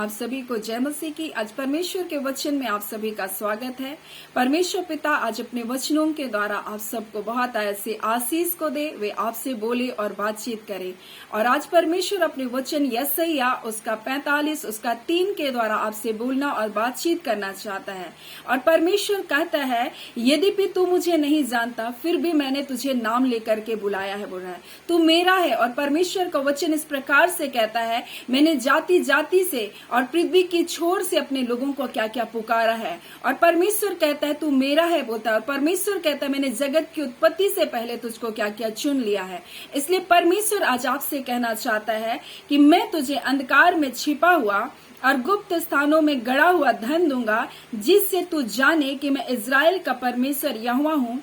आप सभी को जय मसीह की। आज परमेश्वर के वचन में आप सभी का स्वागत है। परमेश्वर पिता आज अपने वचनों के द्वारा आप सबको बहुत ऐसे आशीष को दे, वे आपसे बोले और बातचीत करे। और आज परमेश्वर अपने वचन यशायाह उसका 45 उसका 3 के द्वारा आपसे बोलना और बातचीत करना चाहता है। और परमेश्वर कहता है, यद्यपि तू मुझे नहीं जानता फिर भी मैंने तुझे नाम लेकर के बुलाया है, बोल रहा है तू मेरा है। और परमेश्वर का वचन इस प्रकार से कहता है, मैंने जाति जाति से और पृथ्वी की छोर से अपने लोगों को क्या क्या पुकारा है। और परमेश्वर कहता है तू मेरा है बोलता है। और परमेश्वर कहता है, मैंने जगत की उत्पत्ति से पहले तुझको क्या क्या चुन लिया है। इसलिए परमेश्वर आज आपसे कहना चाहता है कि मैं तुझे अंधकार में छिपा हुआ और गुप्त स्थानों में गड़ा हुआ धन दूंगा, जिससे तू जाने कि मैं इज़राइल का परमेश्वर यहोवा हूँ,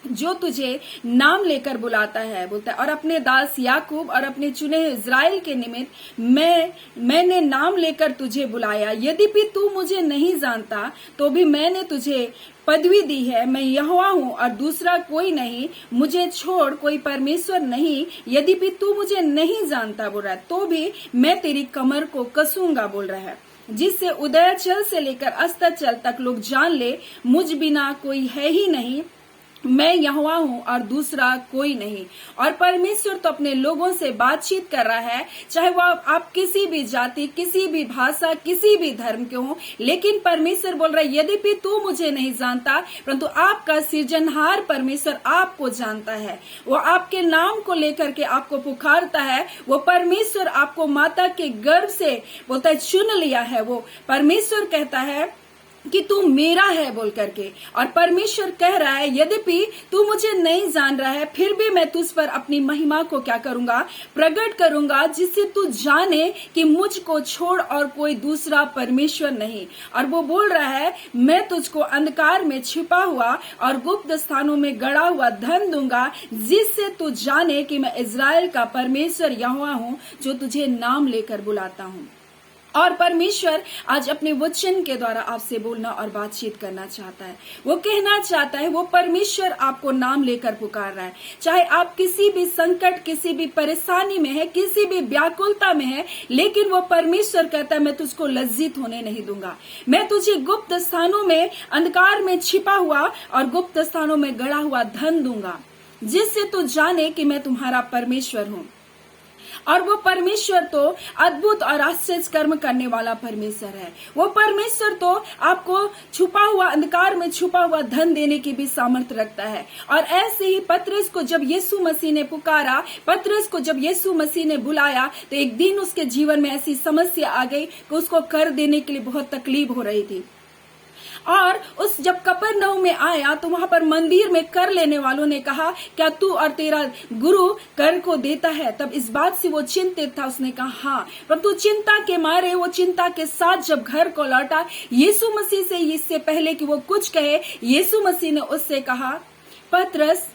जो तुझे नाम लेकर बुलाता है, बोलता है। और अपने दास याकूब और अपने चुने इज़राइल के निमित्त मैंने नाम लेकर तुझे बुलाया। यद्यपि तू मुझे नहीं जानता तो भी मैंने तुझे पदवी दी है। मैं यहोवा हूँ और दूसरा कोई नहीं, मुझे छोड़ कोई परमेश्वर नहीं। यद्यपि तू मुझे नहीं जानता, बोल रहा है, तो भी मैं तेरी कमर को कसूंगा, बोल रहा है, जिससे उदयाचल से लेकर अस्ताचल तक लोग जान ले मुझ बिना कोई है ही नहीं। मैं यहोवा हूँ और दूसरा कोई नहीं। और परमेश्वर तो अपने लोगों से बातचीत कर रहा है, चाहे वो आप किसी भी जाति, किसी भी भाषा, किसी भी धर्म के हो। लेकिन परमेश्वर बोल रहा है, यद्यपि तू मुझे नहीं जानता परंतु आपका सृजनहार परमेश्वर आपको जानता है। वो आपके नाम को लेकर के आपको पुकारता है। वो परमेश्वर आपको माता के गर्भ से बोलता है चुन लिया है। वो परमेश्वर कहता है कि तू मेरा है बोल करके। और परमेश्वर कह रहा है, यद्यपि तू मुझे नहीं जान रहा है फिर भी मैं तुझ पर अपनी महिमा को क्या करूंगा, प्रकट करूंगा, जिससे तू जाने कि मुझको छोड़ और कोई दूसरा परमेश्वर नहीं। और वो बोल रहा है, मैं तुझको अंधकार में छिपा हुआ और गुप्त स्थानों में गड़ा हुआ धन दूंगा, जिससे तू जाने कि मैं इज़राइल का परमेश्वर यहोवा हूँ, जो तुझे नाम लेकर बुलाता हूँ। और परमेश्वर आज अपने वचन के द्वारा आपसे बोलना और बातचीत करना चाहता है। वो कहना चाहता है, वो परमेश्वर आपको नाम लेकर पुकार रहा है। चाहे आप किसी भी संकट, किसी भी परेशानी में है, किसी भी व्याकुलता में है, लेकिन वो परमेश्वर कहता है, मैं तुझको लज्जित होने नहीं दूंगा। मैं तुझे गुप्त स्थानों में, अंधकार में छिपा हुआ और गुप्त स्थानों में गड़ा हुआ धन दूंगा, जिससे तू जाने कि मैं तुम्हारा परमेश्वर हूँ। और वो परमेश्वर तो अद्भुत और आश्चर्य कर्म करने वाला परमेश्वर है। वो परमेश्वर तो आपको छुपा हुआ, अंधकार में छुपा हुआ धन देने की भी सामर्थ्य रखता है। और ऐसे ही पतरस को जब यीशु मसीह ने पुकारा, पतरस को जब यीशु मसीह ने बुलाया, तो एक दिन उसके जीवन में ऐसी समस्या आ गई कि उसको कर देने के लिए बहुत तकलीफ हो रही थी। और उस जब कफरनहूम में आया तो वहां पर मंदिर में कर लेने वालों ने कहा, क्या तू और तेरा गुरु कर को देता है? तब इस बात से वो चिंतित था। उसने कहा हाँ, परंतु चिंता के मारे, वो चिंता के साथ जब घर को लौटा, यीशु मसीह से इससे पहले कि वो कुछ कहे, यीशु मसीह ने उससे कहा, पतरस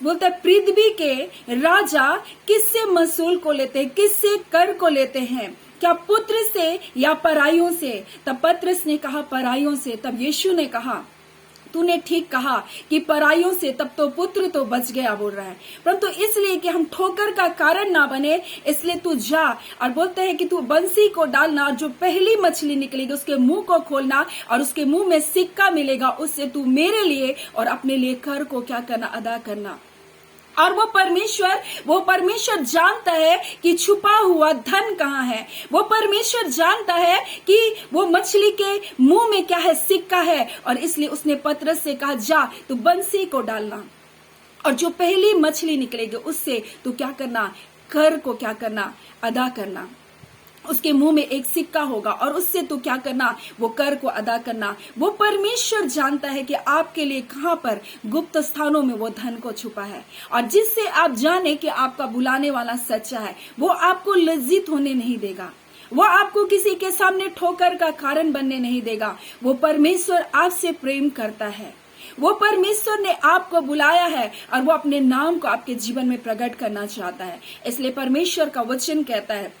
बोलता है, पृथ्वी के राजा किससे महसूल को लेते हैं, किससे कर को लेते हैं? क्या पुत्र से या पराइयों से? तब पतरस ने कहा पराइयों से। तब यीशु ने कहा, तूने ठीक कहा कि पराइयों से, तब तो पुत्र तो बच गया, बोल रहा है। परंतु इसलिए कि हम ठोकर का कारण ना बने, इसलिए तू जा। और बोलते हैं कि तू बंसी को डालना, जो पहली मछली निकलेगी उसके मुंह को खोलना और उसके मुंह में सिक्का मिलेगा, उससे तू मेरे लिए और अपने लिए कर को क्या करना, अदा करना। और वो परमेश्वर जानता है कि छुपा हुआ धन कहाँ है। वो परमेश्वर जानता है कि वो मछली के मुंह में क्या है, सिक्का है। और इसलिए उसने पतरस से कहा, जा तू बंसी को डालना और जो पहली मछली निकलेगी उससे तू क्या करना, कर को क्या करना, अदा करना। उसके मुंह में एक सिक्का होगा और उससे तू क्या करना, वो कर को अदा करना। वो परमेश्वर जानता है कि आपके लिए कहां पर गुप्त स्थानों में वो धन को छुपा है। और जिससे आप जाने कि आपका बुलाने वाला सच्चा है, वो आपको लज्जित होने नहीं देगा। वो आपको किसी के सामने ठोकर का कारण बनने नहीं देगा। वो परमेश्वर आपसे प्रेम करता है। वो परमेश्वर ने आपको बुलाया है और वो अपने नाम को आपके जीवन में प्रकट करना चाहता है। इसलिए परमेश्वर का वचन कहता है,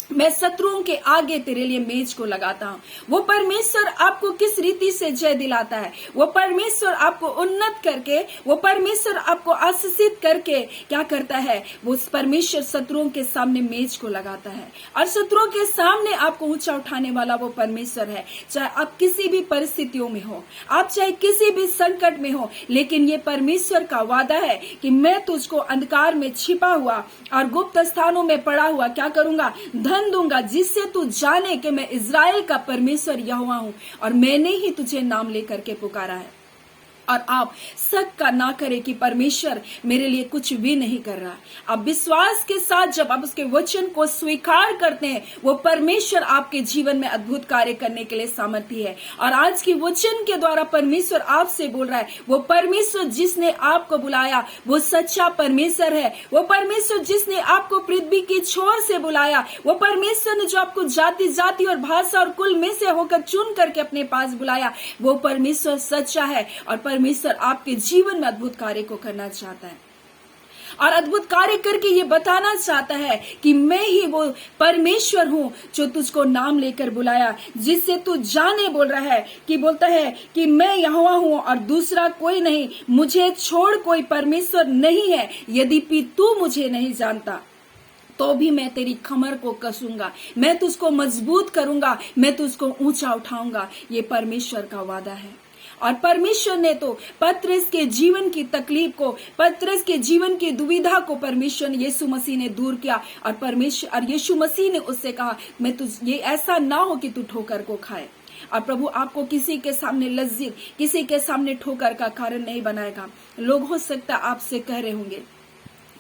मैं शत्रुओं के आगे तेरे लिए मेज को लगाता हूँ। वो परमेश्वर आपको किस रीति से जय दिलाता है, वो परमेश्वर आपको उन्नत करके, वो परमेश्वर आपको आशीषित करके क्या करता है, वो परमेश्वर शत्रुओं के सामने मेज को लगाता है और शत्रुओं के सामने आपको ऊंचा उठाने वाला वो परमेश्वर है। चाहे आप किसी भी परिस्थितियों में हो, आप चाहे किसी भी संकट में हो, लेकिन ये परमेश्वर का वादा है कि मैं तुझको अंधकार में छिपा हुआ और गुप्त स्थानों में पड़ा हुआ क्या करूंगा, धन दूंगा, जिससे तू जाने कि मैं इज़राइल का परमेश्वर यहोवा हूं और मैंने ही तुझे नाम लेकर के पुकारा है। और आप शक का ना करें कि परमेश्वर मेरे लिए कुछ भी नहीं कर रहा। आप विश्वास के साथ जब आप उसके वचन को स्वीकार करते हैं, वो परमेश्वर आपके जीवन में अद्भुत कार्य करने के लिए सामर्थ्य है। और आज की वचन के द्वारा परमेश्वर आपसे बोल रहा है, वो परमेश्वर जिसने आपको बुलाया वो सच्चा परमेश्वर है। वो परमेश्वर जिसने आपको पृथ्वी की छोर से बुलाया, वो परमेश्वर ने जो आपको जाति जाति और भाषा और कुल में से होकर चुन करके अपने पास बुलाया, वो परमेश्वर सच्चा है और परमेश्वर आपके जीवन में अद्भुत कार्य को करना चाहता है और अद्भुत कार्य करके ये बताना चाहता है कि मैं ही वो परमेश्वर हूँ जो तुझको नाम लेकर बुलाया, जिससे तू जाने बोल रहा है कि बोलता है कि मैं यहोवा हूँ और दूसरा कोई नहीं, मुझे छोड़ कोई परमेश्वर नहीं है। यद्यपि तू मुझे नहीं जानता तो भी मैं तेरी कमर को कसूंगा, मैं तुझको मजबूत करूंगा, मैं तुझको ऊंचा उठाऊंगा। ये परमेश्वर का वादा है। और परमेश्वर ने तो पतरस के जीवन की तकलीफ को, पतरस के जीवन की दुविधा को परमेश्वर यीशु मसीह ने दूर किया और परमेश्वर और यीशु मसीह ने उससे कहा, मैं तुझ ये ऐसा ना हो कि तू ठोकर को खाए। और प्रभु आपको किसी के सामने लज्जित, किसी के सामने ठोकर का कारण नहीं बनाएगा। लोग हो सकता आपसे कह रहे होंगे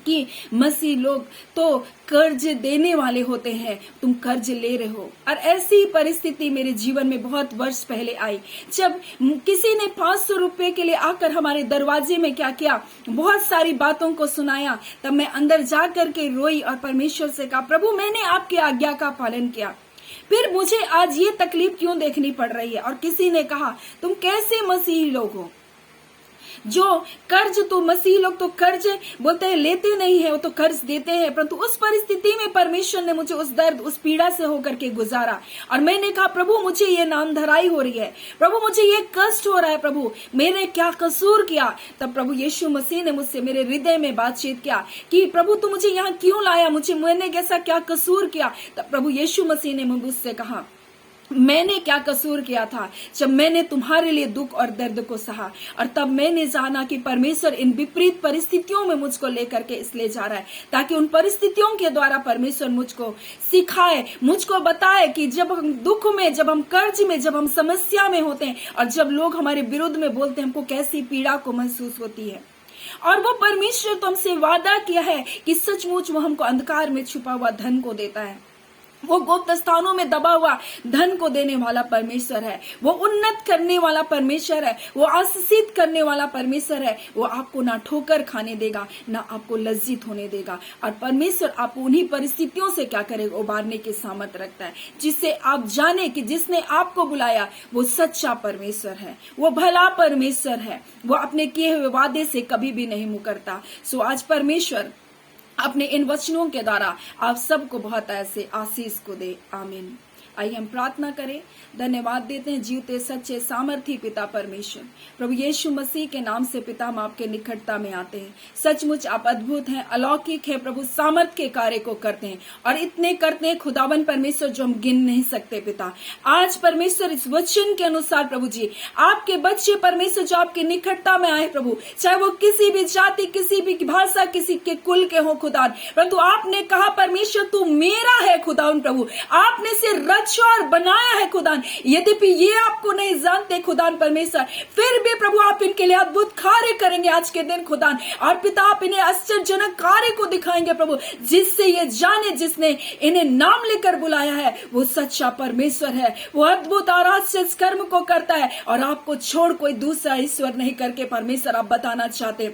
कि मसीह लोग तो कर्ज देने वाले होते हैं, तुम कर्ज ले रहे हो। और ऐसी परिस्थिति मेरे जीवन में बहुत वर्ष पहले आई, जब किसी ने 500 रुपए के लिए आकर हमारे दरवाजे में क्या किया, बहुत सारी बातों को सुनाया। तब मैं अंदर जा करके रोई और परमेश्वर से कहा, प्रभु मैंने आपकी आज्ञा का पालन किया, फिर मुझे आज ये तकलीफ क्यों देखनी पड़ रही है। और किसी ने कहा, तुम कैसे मसीही लोग हो जो कर्ज, तो मसीह लोग तो कर्ज बोलते हैं लेते नहीं है, वो तो कर्ज देते हैं। परंतु उस परिस्थिति में परमेश्वर ने मुझे उस दर्द, उस पीड़ा से होकर के गुजारा और मैंने कहा, प्रभु मुझे ये नाम धराई हो रही है, प्रभु मुझे ये कष्ट हो रहा है, प्रभु मैंने क्या कसूर किया। तब प्रभु यीशु मसीह ने मुझसे मेरे हृदय में बातचीत किया कि प्रभु तू मुझे यहाँ क्यों लाया, मैंने कैसा क्या कसूर किया। तब प्रभु यीशु मसीह ने मुझसे कहा, मैंने क्या कसूर किया था जब मैंने तुम्हारे लिए दुख और दर्द को सहा। और तब मैंने जाना कि परमेश्वर इन विपरीत परिस्थितियों में मुझको लेकर के इसलिए जा रहा है, ताकि उन परिस्थितियों के द्वारा परमेश्वर मुझको सिखाए, मुझको बताए कि जब हम दुख में, जब हम कर्ज में, जब हम समस्या में होते हैं और जब लोग हमारे विरुद्ध में बोलते हैं, हमको कैसी पीड़ा को महसूस होती है। और वो परमेश्वर तो हमसे वादा किया है कि सचमुच वो हमको अंधकार में छुपा हुआ धन को देता है, वो गुप्त स्थानों में दबा हुआ धन को देने वाला परमेश्वर है, वो उन्नत करने वाला परमेश्वर है, वो आशीषित करने वाला परमेश्वर है। वो आपको ना ठोकर खाने देगा, ना आपको लज्जित होने देगा। और परमेश्वर आपको उन्हीं परिस्थितियों से क्या करेगा, उबारने की सामर्थ रखता है, जिससे आप जाने कि जिसने आपको बुलाया वो सच्चा परमेश्वर है, वो भला परमेश्वर है, वो अपने किए हुए वादे से कभी भी नहीं मुकरता। सो आज परमेश्वर अपने इन वचनों के द्वारा आप सबको बहुत ऐसे आशीष को दे। आमीन। आइए हम प्रार्थना करें। धन्यवाद देते हैं जीवते सच्चे सामर्थी पिता परमेश्वर, प्रभु यीशु मसीह के नाम से पिता हम आपके निकटता में आते हैं। सचमुच आप अद्भुत हैं, अलौकिक है प्रभु, सामर्थ के कार्य को करते हैं और इतने करते हैं खुदावन परमेश्वर जो हम गिन नहीं सकते। पिता आज परमेश्वर इस वचन के अनुसार प्रभु जी आपके बच्चे परमेश्वर जो आपके निकटता में आए प्रभु, चाहे वो किसी भी जाति, किसी भी भाषा, किसी के कुल के हो खुदान, परंतु आपने कहा परमेश्वर तू मेरा है खुदावन प्रभु, आपने से रचा और बनाया है खुदान। यद्यपि ये आपको नहीं जानते खुदान परमेश्वर, फिर भी प्रभु आप इनके लिए अद्भुत कार्य करेंगे आज के दिन खुदान। और पिता आप इन्हें आश्चर्यजनक कार्य को दिखाएंगे प्रभु, जिससे ये जाने जिसने इन्हें नाम लेकर बुलाया है वो सच्चा परमेश्वर है, वो अद्भुत और आश्चर्य कर्म को करता है और आपको छोड़ कोई दूसरा ईश्वर नहीं करके परमेश्वर आप बताना चाहते।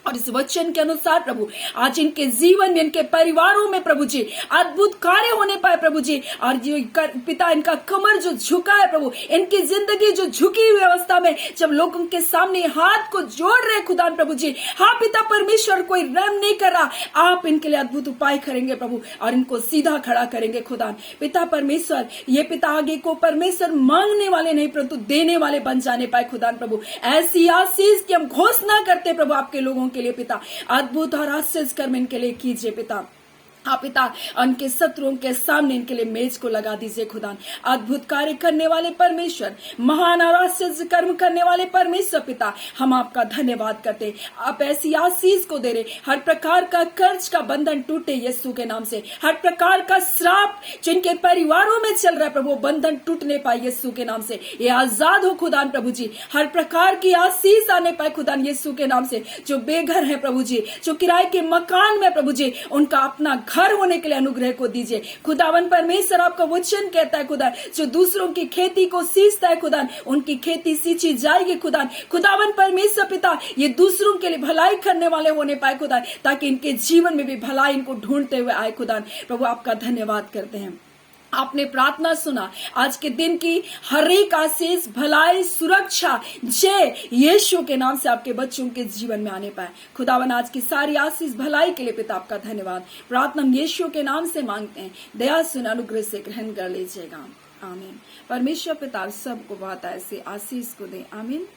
और इस वचन के अनुसार प्रभु आज इनके जीवन में, इनके परिवारों में प्रभु जी अद्भुत कार्य होने पाए प्रभु जी। और जो पिता इनका कमर जो झुका है प्रभु, इनकी जिंदगी जो झुकी हुई अवस्था में जब लोगों के सामने हाथ को जोड़ रहे खुदा प्रभु जी, हाँ पिता परमेश्वर, कोई रहम नहीं कर रहा, आप इनके लिए अद्भुत उपाय करेंगे प्रभु और इनको सीधा खड़ा करेंगे खुदा। पिता परमेश्वर, ये पिता आगे को परमेश्वर मांगने वाले नहीं परंतु देने वाले बन जाने पाए खुदा प्रभु। ऐसी आशीष की हम घोषणा करते प्रभु आपके लोगों के लिए पिता, अद्भुत और आश्चर्य कर्म इनके लिए कीजिए पिता। हाँ पिता, उनके शत्रुओं के सामने इनके लिए मेज को लगा दीजिए खुदा। अद्भुत कार्य करने वाले परमेश्वर, महान और आश्चर्य कर्म करने वाले परमेश्वर पिता, हम आपका धन्यवाद करते। आप ऐसी आशीष को दे रहे, हर प्रकार का कर्ज का बंधन टूटे यीशु के नाम से। हर प्रकार का श्राप जिनके परिवारों में चल रहा है प्रभु, बंधन टूटने पाए यीशु के नाम से। ये आजाद हो खुदा प्रभु जी, हर प्रकार की आशीष आने पाए खुदा यीशु के नाम से। जो बेघर है प्रभु जी, जो किराए के मकान में प्रभु जी, उनका अपना घर होने के लिए अनुग्रह को दीजिए खुदावन परमेश्वर। आपका वचन कहता है खुदा, जो दूसरों की खेती को सींचता है खुदा, उनकी खेती सींची जाएगी खुदा। खुदावन परमेश्वर पिता, ये दूसरों के लिए भलाई करने वाले होने पाए खुदा, ताकि इनके जीवन में भी भलाई इनको ढूंढते हुए आए खुदा। प्रभु आपका धन्यवाद करते हैं, आपने प्रार्थना सुना। आज के दिन की हर एक आशीष, भलाई, सुरक्षा जय यीशु के नाम से आपके बच्चों के जीवन में आने पाए खुदावन। आज की सारी आशीष भलाई के लिए पिता आपका धन्यवाद। प्रार्थना हम यीशु के नाम से मांगते हैं, दया सुन अनुग्रह से ग्रहण कर लीजिएगा, आमीन। परमेश्वर पिता सबको बहुत ऐसे आशीष को दे, आमीन।